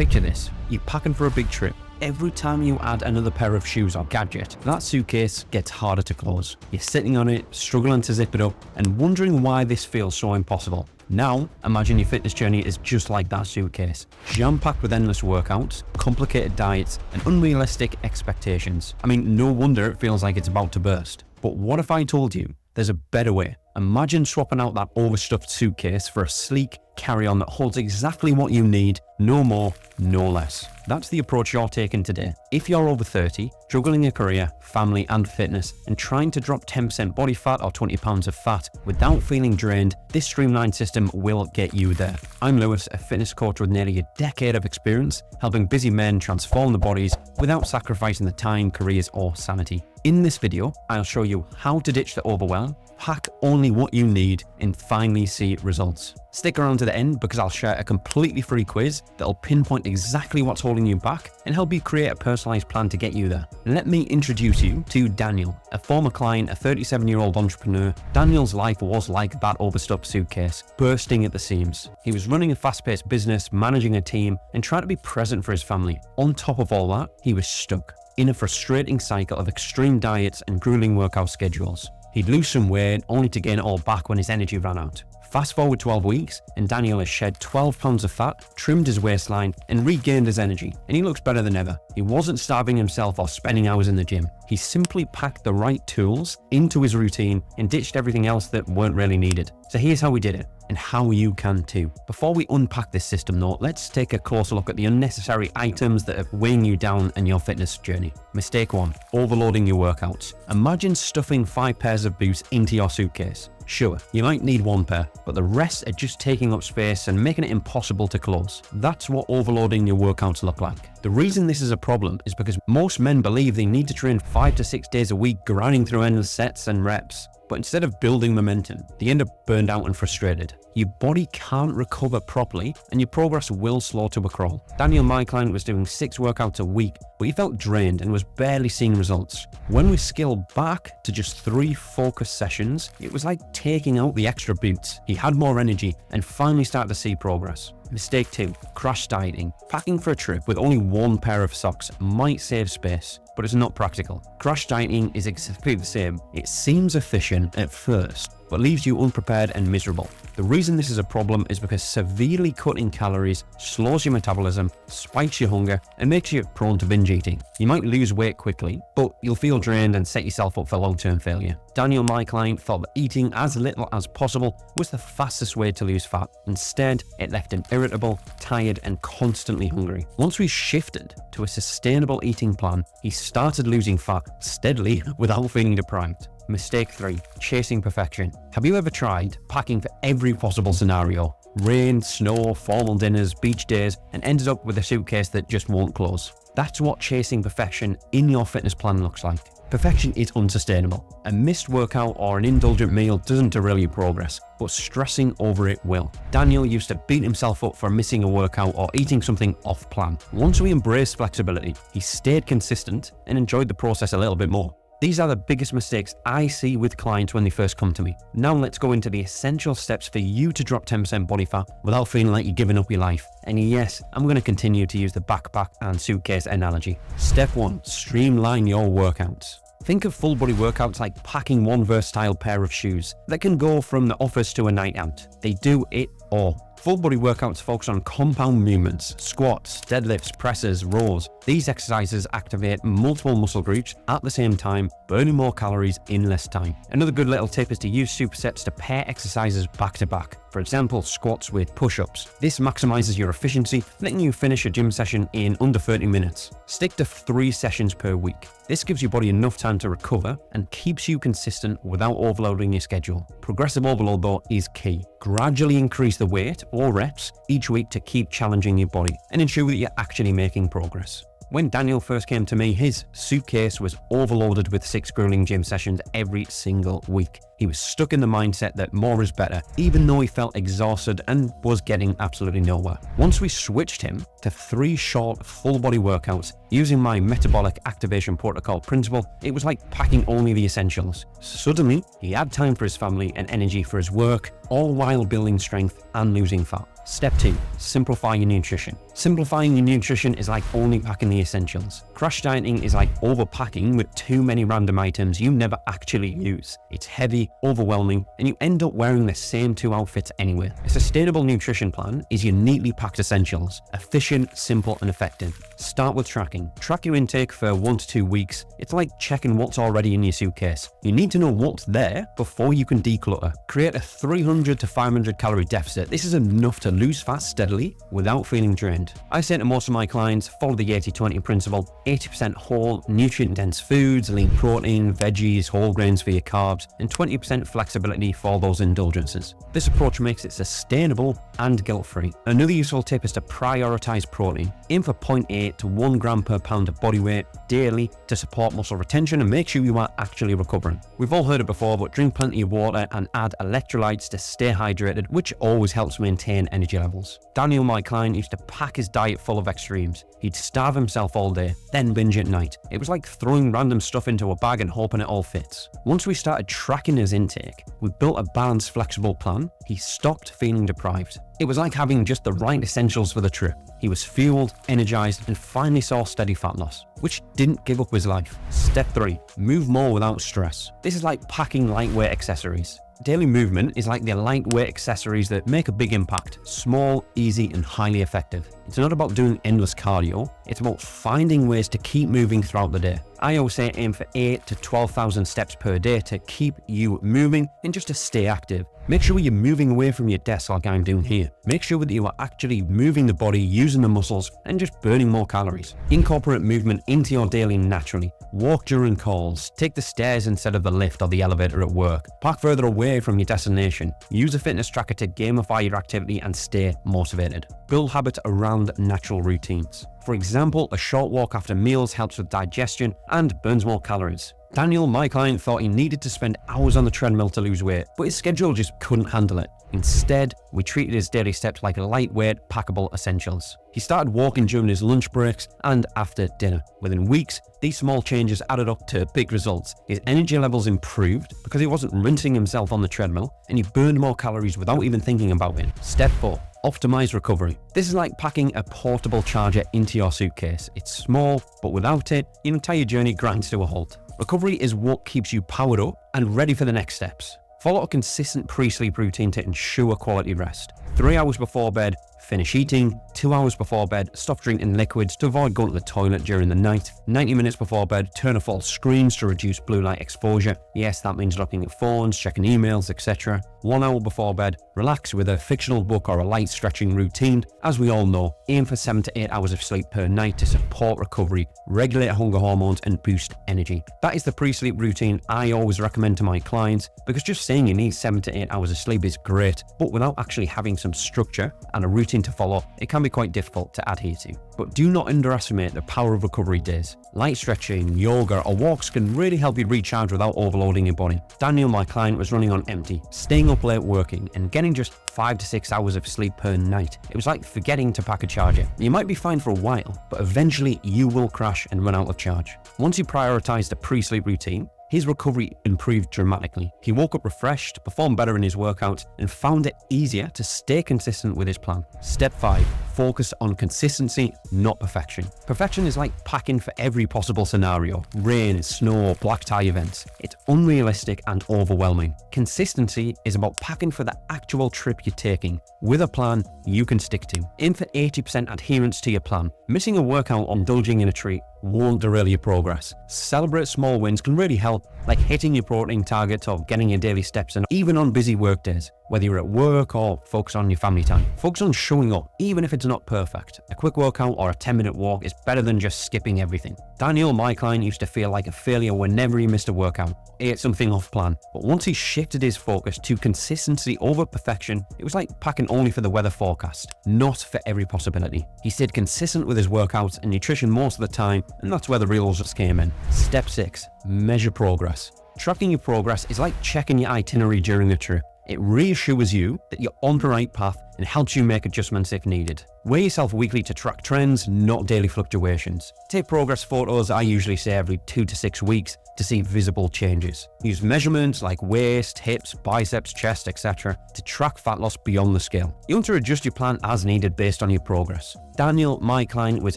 Picture this, you're packing for a big trip. Every time you add another pair of shoes or gadget, that suitcase gets harder to close. You're sitting on it, struggling to zip it up, and wondering why this feels so impossible. Now, imagine your fitness journey is just like that suitcase. Jam-packed with endless workouts, complicated diets, and unrealistic expectations. I mean, no wonder it feels like it's about to burst. But what if I told you there's a better way? Imagine swapping out that overstuffed suitcase for a sleek carry-on that holds exactly what you need, no more, no less. That's the approach you're taking today. If you're over 30, juggling a career, family and fitness, and trying to drop 10% body fat or 20 pounds of fat without feeling drained, this Streamline system will get you there. I'm Lewis, a fitness coach with nearly a decade of experience, helping busy men transform their bodies without sacrificing the time, careers or sanity. In this video, I'll show you how to ditch the overwhelm, pack only what you need, and finally see results. Stick around to the end because I'll share a completely free quiz that'll pinpoint exactly what's holding you back and help you create a personalized plan to get you there. Let me introduce you to Daniel, a former client, a 37-year-old entrepreneur. Daniel's life was like that overstuffed suitcase, bursting at the seams. He was running a fast-paced business, managing a team, and trying to be present for his family. On top of all that, he was stuck in a frustrating cycle of extreme diets and grueling workout schedules. He'd lose some weight only to gain it all back when his energy ran out. Fast forward 12 weeks and Daniel has shed 12 pounds of fat, trimmed his waistline and regained his energy, and he looks better than ever. He wasn't starving himself or spending hours in the gym. He simply packed the right tools into his routine and ditched everything else that weren't really needed. So here's how we did it, and how you can too. Before we unpack this system though, let's take a closer look at the unnecessary items that are weighing you down in your fitness journey. Mistake 1, overloading your workouts. Imagine stuffing 5 pairs of boots into your suitcase. Sure, you might need 1 pair, but the rest are just taking up space and making it impossible to close. That's what overloading your workouts look like. The reason this is a problem is because most men believe they need to train 5 to 6 days a week, grinding through endless sets and reps. But instead of building momentum, they end up burned out and frustrated. Your body can't recover properly and your progress will slow to a crawl. Daniel, my client, was doing 6 workouts a week, but he felt drained and was barely seeing results. When we scaled back to just 3 focused sessions, it was like taking out the extra boots. He had more energy and finally started to see progress. Mistake 2, crash dieting. Packing for a trip with only 1 pair of socks might save space, but it's not practical. Crash dieting is exactly the same. It seems efficient at first, but leaves you unprepared and miserable. The reason this is a problem is because severely cutting calories slows your metabolism, spikes your hunger, and makes you prone to binge eating. You might lose weight quickly, but you'll feel drained and set yourself up for long-term failure. Daniel, my client, thought that eating as little as possible was the fastest way to lose fat. Instead, it left him irritable, tired, and constantly hungry. Once we shifted to a sustainable eating plan, he started losing fat steadily without feeling deprived. Mistake 3, chasing perfection. Have you ever tried packing for every possible scenario? Rain, snow, formal dinners, beach days, and ended up with a suitcase that just won't close? That's what chasing perfection in your fitness plan looks like. Perfection is unsustainable. A missed workout or an indulgent meal doesn't derail your progress, but stressing over it will. Daniel used to beat himself up for missing a workout or eating something off plan. Once we embraced flexibility, he stayed consistent and enjoyed the process a little bit more. These are the biggest mistakes I see with clients when they first come to me. Now let's go into the essential steps for you to drop 10% body fat without feeling like you're giving up your life. And yes, I'm going to continue to use the backpack and suitcase analogy. Step 1, streamline your workouts. Think of full body workouts like packing 1 versatile pair of shoes that can go from the office to a night out. They do it all. Full body workouts focus on compound movements, squats, deadlifts, presses, rows. These exercises activate multiple muscle groups at the same time, burning more calories in less time. Another good little tip is to use supersets to pair exercises back to back. For example, squats with push-ups. This maximizes your efficiency, letting you finish a gym session in under 30 minutes. Stick to 3 sessions per week. This gives your body enough time to recover and keeps you consistent without overloading your schedule. Progressive overload though is key. Gradually increase the weight or reps each week to keep challenging your body and ensure that you're actually making progress. When Daniel first came to me, his suitcase was overloaded with 6 grueling gym sessions every single week. He was stuck in the mindset that more is better, even though he felt exhausted and was getting absolutely nowhere. Once we switched him to 3 short, full-body workouts using my metabolic activation protocol principle, it was like packing only the essentials. Suddenly, he had time for his family and energy for his work, all while building strength and losing fat. Step 2, simplify your nutrition. Simplifying your nutrition is like only packing the essentials. Crash dieting is like overpacking with too many random items you never actually use. It's heavy, overwhelming, and you end up wearing the same 2 outfits anyway. A sustainable nutrition plan is your neatly packed essentials, efficient, simple, and effective. Start with tracking. Track your intake for 1 to 2 weeks. It's like checking what's already in your suitcase. You need to know what's there before you can declutter. Create a 300 to 500 calorie deficit. This is enough to lose fat steadily without feeling drained. I say to most of my clients, follow the 80-20 principle. 80% whole, nutrient-dense foods, lean protein, veggies, whole grains for your carbs, and 20% flexibility for those indulgences. This approach makes it sustainable and guilt-free. Another useful tip is to prioritize protein. Aim for 0.8 to 1 gram per pound of body weight daily to support muscle retention and make sure you are actually recovering. We've all heard it before, but drink plenty of water and add electrolytes to stay hydrated, which always helps maintain energy levels. Daniel, my client, used to pack his diet full of extremes. He'd starve himself all day, then binge at night. It was like throwing random stuff into a bag and hoping it all fits. Once we started tracking his intake, we built a balanced, flexible plan. He stopped feeling deprived. It was like having just the right essentials for the trip. He was fueled, energized, and finally saw steady fat loss, which didn't give up his life. Step 3, move more without stress. This is like packing lightweight accessories. Daily movement is like the lightweight accessories that make a big impact. Small, easy, and highly effective. It's not about doing endless cardio, it's about finding ways to keep moving throughout the day. I always say aim for 8 to 12,000 steps per day to keep you moving and just to stay active. Make sure you're moving away from your desk like I'm doing here. Make sure that you are actually moving the body, using the muscles, and just burning more calories. Incorporate movement into your daily naturally. Walk during calls, take the stairs instead of the lift or the elevator at work. Park further away from your destination. Use a fitness tracker to gamify your activity and stay motivated. Build habits around natural routines. For example, a short walk after meals helps with digestion and burns more calories. Daniel, my client, thought he needed to spend hours on the treadmill to lose weight, but his schedule just couldn't handle it. Instead, we treated his daily steps like lightweight, packable essentials. He started walking during his lunch breaks and after dinner. Within weeks, these small changes added up to big results. His energy levels improved because he wasn't rinsing himself on the treadmill, and he burned more calories without even thinking about it. Step 4. Optimize recovery. This is like packing a portable charger into your suitcase. It's small, but without it, your entire journey grinds to a halt. Recovery is what keeps you powered up and ready for the next steps. Follow a consistent pre-sleep routine to ensure quality rest. 3 hours before bed, finish eating. 2 hours before bed, stop drinking liquids to avoid going to the toilet during the night. 90 minutes before bed, turn off all screens to reduce blue light exposure. Yes, that means looking at phones, checking emails, etc. 1 hour before bed, relax with a fictional book or a light stretching routine. As we all know, aim for 7 to 8 hours of sleep per night to support recovery, regulate hunger hormones, and boost energy. That is the pre-sleep routine I always recommend to my clients, because just saying you need 7 to 8 hours of sleep is great, but without actually having some structure and a routine to follow, it can be quite difficult to adhere to. But do not underestimate the power of recovery days. Light stretching, yoga, or walks can really help you recharge without overloading your body. Daniel, my client, was running on empty, staying up late working, and getting just 5 to 6 hours of sleep per night. It was like forgetting to pack a charger. You might be fine for a while, but eventually you will crash and run out of charge. Once you prioritize the pre-sleep routine, his recovery improved dramatically. He woke up refreshed, performed better in his workouts, and found it easier to stay consistent with his plan. Step 5. Focus on consistency, not perfection. Perfection is like packing for every possible scenario. Rain, snow, black tie events. It's unrealistic and overwhelming. Consistency is about packing for the actual trip you're taking, with a plan you can stick to. Aim for 80% adherence to your plan. Missing a workout or indulging in a treat won't derail your progress. Celebrate small wins can really help, like hitting your protein targets or getting your daily steps in, even on busy work days. Whether you're at work or focus on your family time. Focus on showing up, even if it's not perfect. A quick workout or a 10-minute walk is better than just skipping everything. Daniel, my client, used to feel like a failure whenever he missed a workout, ate something off plan. But once he shifted his focus to consistency over perfection, it was like packing only for the weather forecast, not for every possibility. He stayed consistent with his workouts and nutrition most of the time, and that's where the real results came in. Step 6. Measure progress. Tracking your progress is like checking your itinerary during the trip. It reassures you that you're on the right path and helps you make adjustments if needed. Weigh yourself weekly to track trends, not daily fluctuations. Take progress photos, I usually say every 2 to 6 weeks, to see visible changes. Use measurements like waist, hips, biceps, chest, etc. to track fat loss beyond the scale. You want to adjust your plan as needed based on your progress. Daniel, my client, was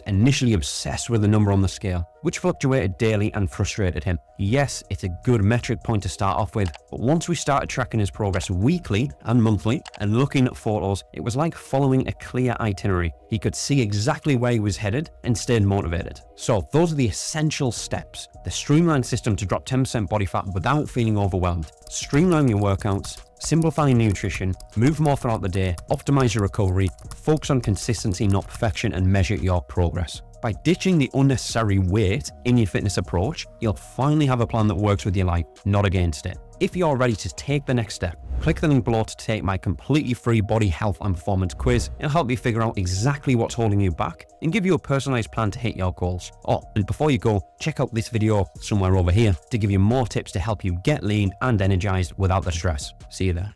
initially obsessed with the number on the scale, which fluctuated daily and frustrated him. Yes, it's a good metric point to start off with, but once we started tracking his progress weekly and monthly and looking at photos, it was like following a clear itinerary. He could see exactly where he was headed and stayed motivated. So those are the essential steps. The Streamline system to drop 10% body fat without feeling overwhelmed. Streamline your workouts, simplify your nutrition, move more throughout the day, optimize your recovery, focus on consistency, not perfection, and measure your progress. By ditching the unnecessary weight in your fitness approach, you'll finally have a plan that works with your life, not against it. If you're ready to take the next step, click the link below to take my completely free body health and performance quiz. It'll help you figure out exactly what's holding you back and give you a personalized plan to hit your goals. Oh, and before you go, check out this video somewhere over here to give you more tips to help you get lean and energized without the stress. See you there.